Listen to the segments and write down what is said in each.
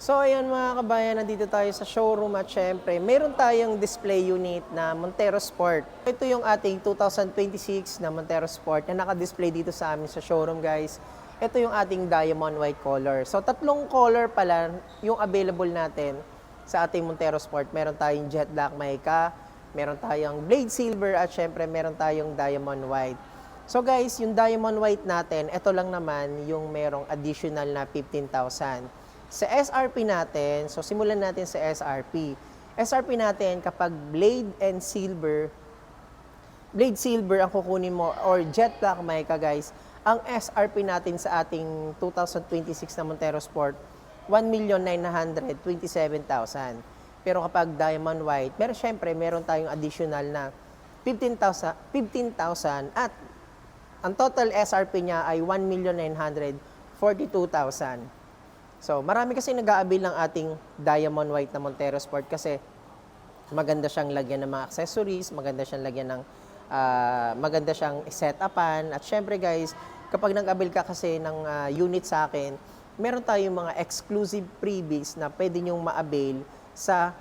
So ayan mga kabayan, nandito tayo sa showroom at syempre, meron tayong display unit na Montero Sport. Ito yung ating 2026 na Montero Sport na naka-display dito sa amin sa showroom guys. Ito yung ating diamond white color. So tatlong color pala yung available natin sa ating Montero Sport. Meron tayong jet black mica, meron tayong blade silver at syempre meron tayong diamond white. So guys, yung diamond white natin, ito lang naman yung merong additional na 15,000. Sa SRP natin, so simulan natin sa SRP. SRP natin kapag blade silver ang kukunin mo or jet black mica guys, ang SRP natin sa ating 2026 na Montero Sport, 1,927,000. Pero kapag diamond white, meron tayong additional na 15,000 at ang total SRP niya ay 1,942,000. So, marami kasi nag-aabil ng ating diamond white na Montero Sport kasi maganda siyang lagyan ng mga accessories, maganda siyang set-upan. At syempre guys, kapag nag-aabil ka kasi ng unit sa akin, meron tayong mga exclusive freebies na pwede nyong ma-avail sa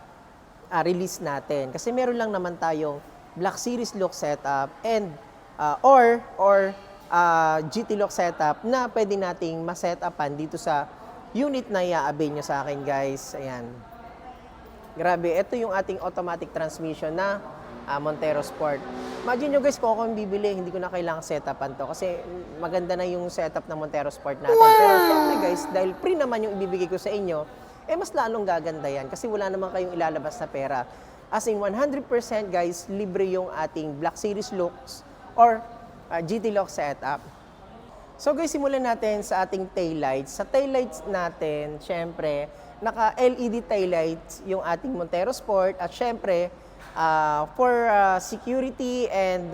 release natin. Kasi meron lang naman tayong Black Series look setup and or GT look setup na pwede nating ma-set-upan dito sa unit na i-avail nyo sa akin guys. Ayan. Grabe, ito yung ating automatic transmission na Montero Sport. Imagine nyo guys, kung ako bibili, hindi ko na kailangang setupan to kasi maganda na yung setup ng Montero Sport natin. Wow! Pero syempre guys, dahil free naman yung ibibigay ko sa inyo, mas lalong gaganda yan kasi wala naman kayong ilalabas na pera. As in 100% guys, libre yung ating Black Series looks or GT lock setup. So guys, simulan natin sa ating taillights. Sa taillights natin, syempre, naka-LED taillights yung ating Montero Sport at syempre, for security and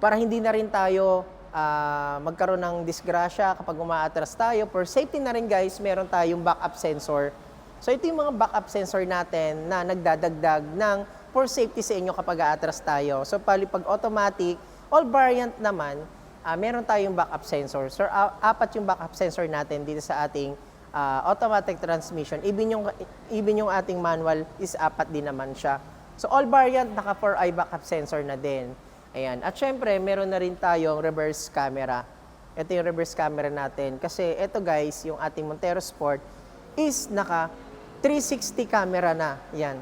para hindi na rin tayo magkaroon ng disgrasya kapag umaatras tayo. For safety na rin guys, meron tayong backup sensor. So ito yung mga backup sensor natin na nagdadagdag ng for safety sa inyo kapag aatras tayo. So pag automatic, all variant naman, meron tayong backup sensor. So, apat yung backup sensor natin dito sa ating automatic transmission. Even yung ating manual is apat din naman siya. So, all variant, naka 4-eye backup sensor na din. Ayan. At syempre, meron na rin tayong reverse camera. Ito yung reverse camera natin. Kasi ito guys, yung ating Montero Sport is naka 360 camera na. Yan.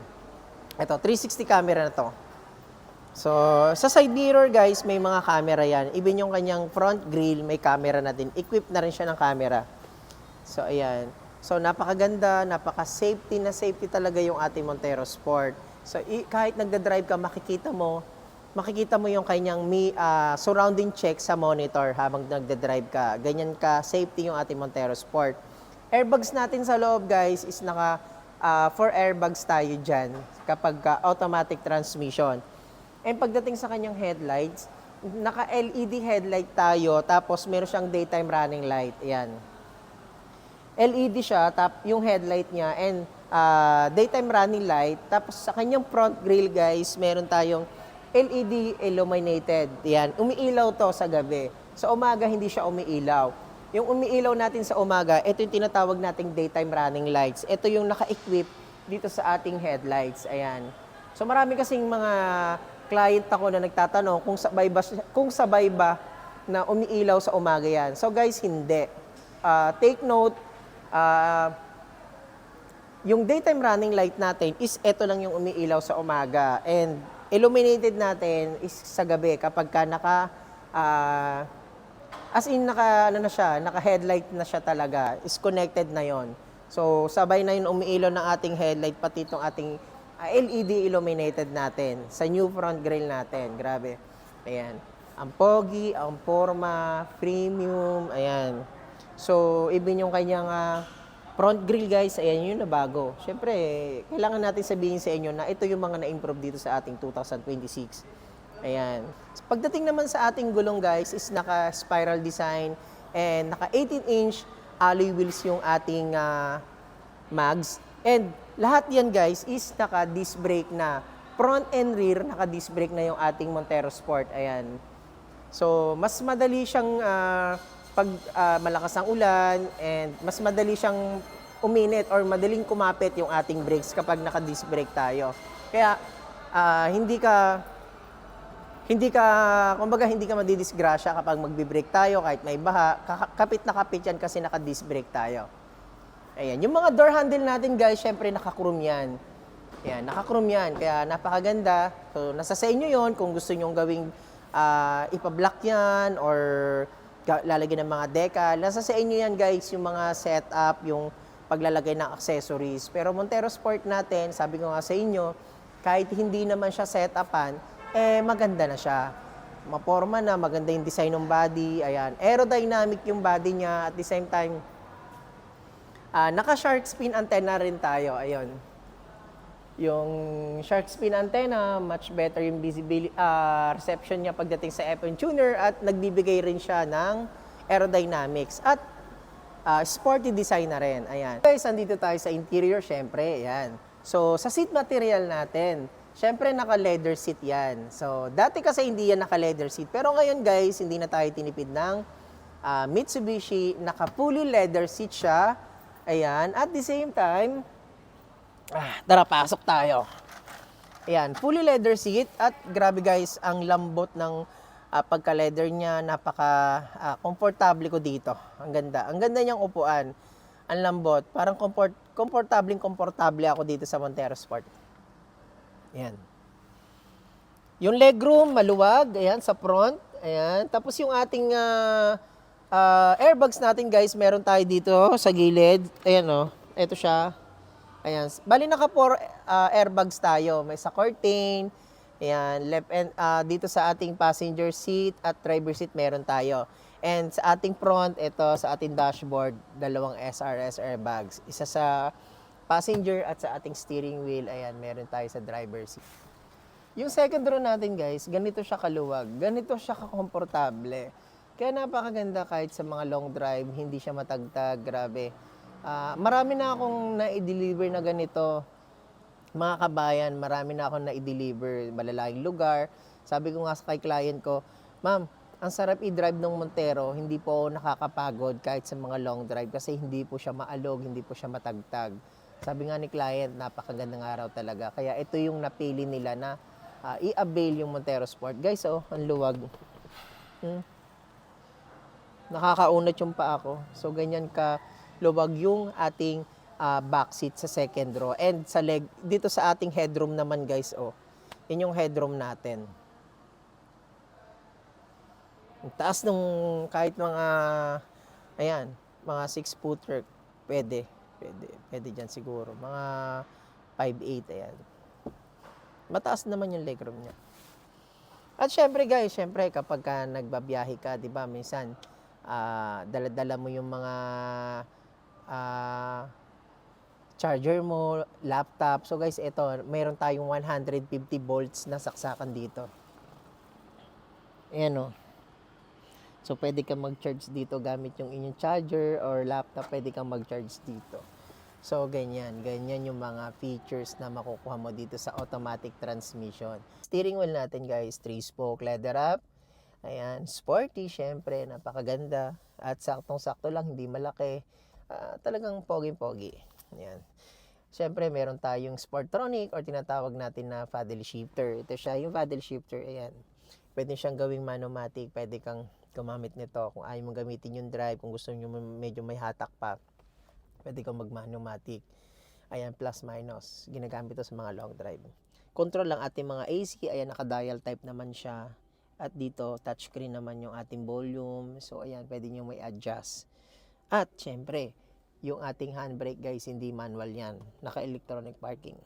Ito, 360 camera na to. So, sa side mirror guys, may mga camera yan. Even yung kanyang front grille, may camera na din. Equipped na rin siya ng camera. So, ayan. So, napakaganda, napaka-safety na safety talaga yung ating Montero Sport. So, kahit nagda-drive ka, makikita mo yung kanyang surrounding check sa monitor habang nagda-drive ka. Ganyan ka, safety yung ating Montero Sport. Airbags natin sa loob guys is naka 4 airbags tayo dyan kapag automatic transmission. And pagdating sa kanyang headlights, naka-LED headlight tayo, tapos meron siyang daytime running light. Ayan. LED siya, yung headlight niya, and daytime running light. Tapos sa kanyang front grille, guys, meron tayong LED illuminated. Ayan. Umiilaw to sa gabi. Sa umaga, hindi siya umiilaw. Yung umiilaw natin sa umaga, ito yung tinatawag nating daytime running lights. Ito yung naka-equip dito sa ating headlights. Ayan. So marami kasing mga client ako na nagtatanong kung sabay ba na umiilaw sa umaga yan. So guys, hindi. Take note, yung daytime running light natin is ito lang yung umiilaw sa umaga. And illuminated natin is sa gabi kapag ka naka-headlight na siya talaga, is connected na yon. So sabay na yun umiilaw ng ating headlight, pati itong ating LED illuminated natin sa new front grille natin. Grabe. Ayan. Ang pogi, ang forma, premium. Ayan. So, even yung kanyang front grille guys, ayan yun na bago. Siyempre, kailangan natin sabihin sa inyo na ito yung mga na-improve dito sa ating 2026. Ayan. So, pagdating naman sa ating gulong guys, is naka-spiral design and naka 18-inch alloy wheels yung ating mags. And lahat yan guys is naka-disc brake na. Front and rear, naka-disc brake na yung ating Montero Sport. Ayan. So, mas madali siyang pag malakas ang ulan and mas madali siyang uminit or madaling kumapit yung ating brakes kapag naka-disc brake tayo. Kaya kumbaga hindi ka madidisgrasya kapag magbi-brake tayo kahit may baha. Kapit na kapit yan kasi naka-disc brake tayo. Ayan, yung mga door handle natin guys, syempre naka-chrome yan. Ayan, naka-chrome yan, kaya napakaganda. So, nasa sa inyo yon kung gusto nyong gawing ipa-block yan or lalagyan ng mga decal. Nasa sa inyo yan guys, yung mga setup, yung paglalagay ng accessories. Pero Montero Sport natin, sabi ko nga sa inyo, kahit hindi naman siya set-upan, maganda na siya. Maporma na, maganda yung design ng body. Ayan, aerodynamic yung body niya. At the same time, naka-shark fin antenna rin tayo. Ayun. Yung shark fin antenna, much better yung visibility, reception niya pagdating sa FM tuner at nagbibigay rin siya ng aerodynamics at sporty design na rin. Ayan. Guys, andito tayo sa interior, syempre. Ayan. So, sa seat material natin, syempre naka-leather seat yan. So, dati kasi hindi yan naka-leather seat. Pero ngayon guys, hindi na tayo tinipid ng Mitsubishi. Naka-fully leather seat siya. Ayan. At the same time, tara, pasok tayo. Ayan, fully leather seat. At grabe guys, ang lambot ng pagka-leather niya. Napaka-komportable ko dito. Ang ganda. Ang ganda niyang upuan. Ang lambot. Parang komportable ako dito sa Montero Sport. Ayan. Yung legroom, maluwag. Ayan, sa front. Ayan. Tapos yung ating airbags natin, guys, meron tayo dito sa gilid. Ayan, oh. Ito siya. Ayan. Bali, naka-4 airbags tayo. May sa curtain. Ayan. Left and, dito sa ating passenger seat at driver seat meron tayo. And sa ating front, ito sa ating dashboard, dalawang SRS airbags. Isa sa passenger at sa ating steering wheel, ayan, meron tayo sa driver seat. Yung second row natin guys, ganito siya kaluwag, ganito siya kakomportable. Kaya napakaganda kahit sa mga long drive, hindi siya matagtag, grabe. Marami na akong na-deliver na ganito, mga kabayan, marami na akong na-deliver, malalaking lugar. Sabi ko nga sa kay client ko, ma'am, ang sarap i-drive ng Montero, hindi po nakakapagod kahit sa mga long drive kasi hindi po siya maalog, hindi po siya matagtag. Sabi nga ni client, napakagandang araw talaga. Kaya ito yung napili nila na i-avail yung Montero Sport. Guys, oh, ang luwag. Nakakaunat yung paa ko. So, ganyan ka luwag yung ating back seat sa second row. And sa leg, dito sa ating headroom naman guys, oh, yun yung headroom natin. Ang taas nung kahit mga, ayan, mga 6-footer, pwede dyan siguro. Mga 5'8", ayan. Mataas naman yung legroom niya. At syempre guys, kapag ka nagbabiyahe ka, di ba, minsan, dala-dala mo yung mga charger mo, laptop. So guys, ito, mayroon tayong 150 volts na saksakan dito. Ayan, oh. So, pwede kang mag-charge dito gamit yung inyong charger or laptop, pwede kang mag-charge dito. So, ganyan yung mga features na makukuha mo dito sa automatic transmission. Steering wheel natin guys, 3-spoke leather wrap. Ayan, sporty, syempre, napakaganda. At saktong-sakto lang, hindi malaki. Talagang pogi-pogi. Ayan. Syempre, meron tayong Sportronic or tinatawag natin na paddle shifter. Ito siya, yung paddle shifter, ayan. Pwede siyang gawing manomatic, pwede kang gumamit nito. Kung ayaw mong gamitin yung drive, kung gusto nyo medyo may hatak pa, pwede kang mag-manomatic. Ayan, plus minus. Ginagamit ito sa mga long drive. Control lang ating mga AC. Ayan, naka-dial type naman siya. At dito, touchscreen naman yung ating volume. So, ayan, pwede nyo may adjust. At, syempre, yung ating handbrake, guys, hindi manual yan. Naka-electronic parking.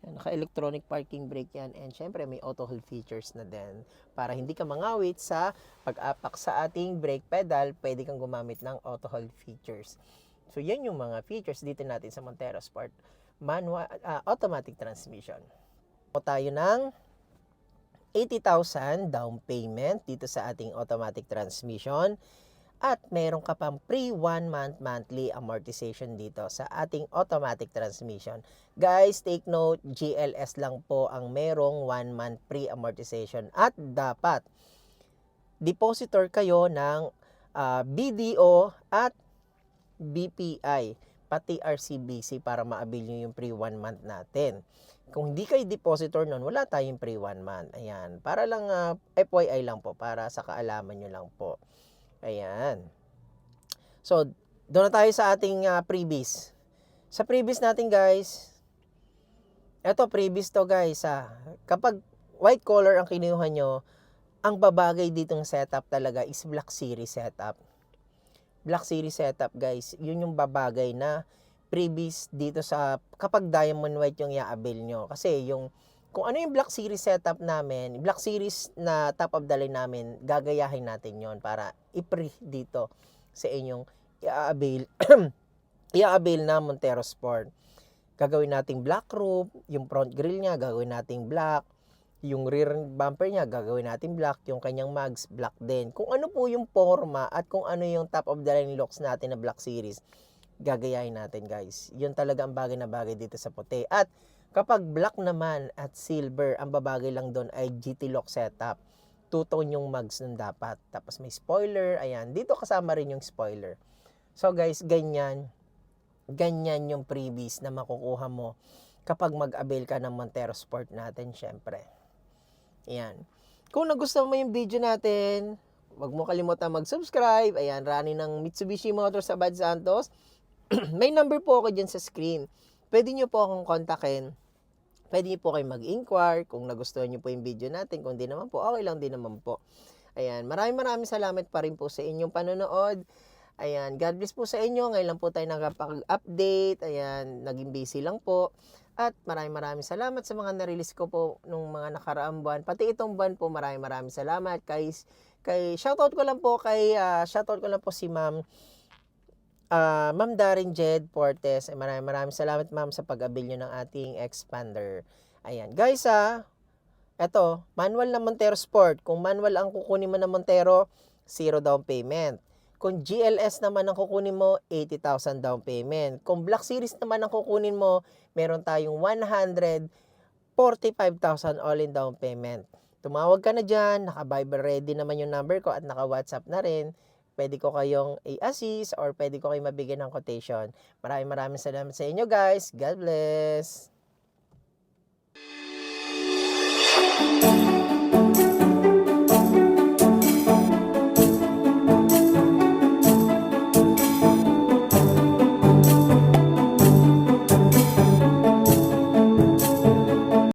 Naka-electronic parking brake yan, and syempre may auto hold features na din. Para hindi ka mangawit sa pag-apak sa ating brake pedal, pwede kang gumamit ng auto hold features. So yan yung mga features dito natin sa Montero Sport automatic transmission. O tayo ng 80,000 down payment dito sa ating automatic transmission. At meron ka pang free 1-month monthly amortization dito sa ating automatic transmission. Guys, take note, GLS lang po ang merong 1-month free amortization. At dapat, depositor kayo ng BDO at BPI, pati RCBC para ma-avail nyo yung pre 1 month natin. Kung hindi kayo depositor nun, wala tayong pre 1 month. Ayan, para lang FYI lang po, para sa kaalaman nyo lang po. Ayan. So, doon na tayo sa ating freebies. Sa freebies natin guys, eto freebies to guys kapag white collar ang kinuha nyo, ang babagay ditong setup talaga is Black Series setup. Black Series setup guys, yun yung babagay na freebies dito sa kapag Diamond White yung i-avail nyo. Kasi yung kung ano yung Black Series setup namin, Black Series na top of the line namin, gagayahin natin yon para i-pre dito sa inyong i-avail i-avail na Montero Sport. Gagawin nating black roof, yung front grille niya gagawin nating black, yung rear bumper niya gagawin natin black, yung kanyang mags black din. Kung ano po yung forma at kung ano yung top of the line looks natin na Black Series, gagayahin natin guys. Yun talaga ang bagay na bagay dito sa puti. At kapag black naman at silver, ang babagay lang doon ay GT lock setup. Two-tone yung mags nun dapat. Tapos may spoiler, ayan. Dito kasama rin yung spoiler. So guys, ganyan yung freebies na makukuha mo kapag mag-avail ka ng Montero Sport natin, syempre. Ayan. Kung nagustuhan mo yung video natin, huwag mo kalimutan mag-subscribe. Ayan, running ng Mitsubishi Motors sa Bad Santos. May number po ako dyan sa screen. Pwede nyo po akong kontakin. Pwede nyo po kayo mag-inquire kung nagustuhan nyo po yung video natin. Kung di naman po, okay lang din naman po. Ayan, maraming salamat pa rin po sa inyong panonood. Ayan, God bless po sa inyo. Ngayon lang po tayo nakapag-update. Ayan, naging busy lang po. At maraming salamat sa mga na-release ko po nung mga nakaraang buwan. Pati itong buwan po, maraming salamat. Shoutout ko lang po si Ma'am Darin Jed Portes. Ay maraming salamat ma'am sa pag-avail nyo ng ating expander. Ayan, guys eto, manual na Montero Sport. Kung manual ang kukunin mo na Montero, 0 down payment. Kung GLS naman ang kukunin mo, 80,000 down payment. Kung Black Series naman ang kukunin mo, meron tayong 145,000 all-in down payment. Tumawag ka na dyan, naka-Viber ready naman yung number ko at naka-WhatsApp na rin. Pwede ko kayong i-assist or pwede ko kayong mabigyan ng quotation. Maraming salamat sa inyo guys. God bless!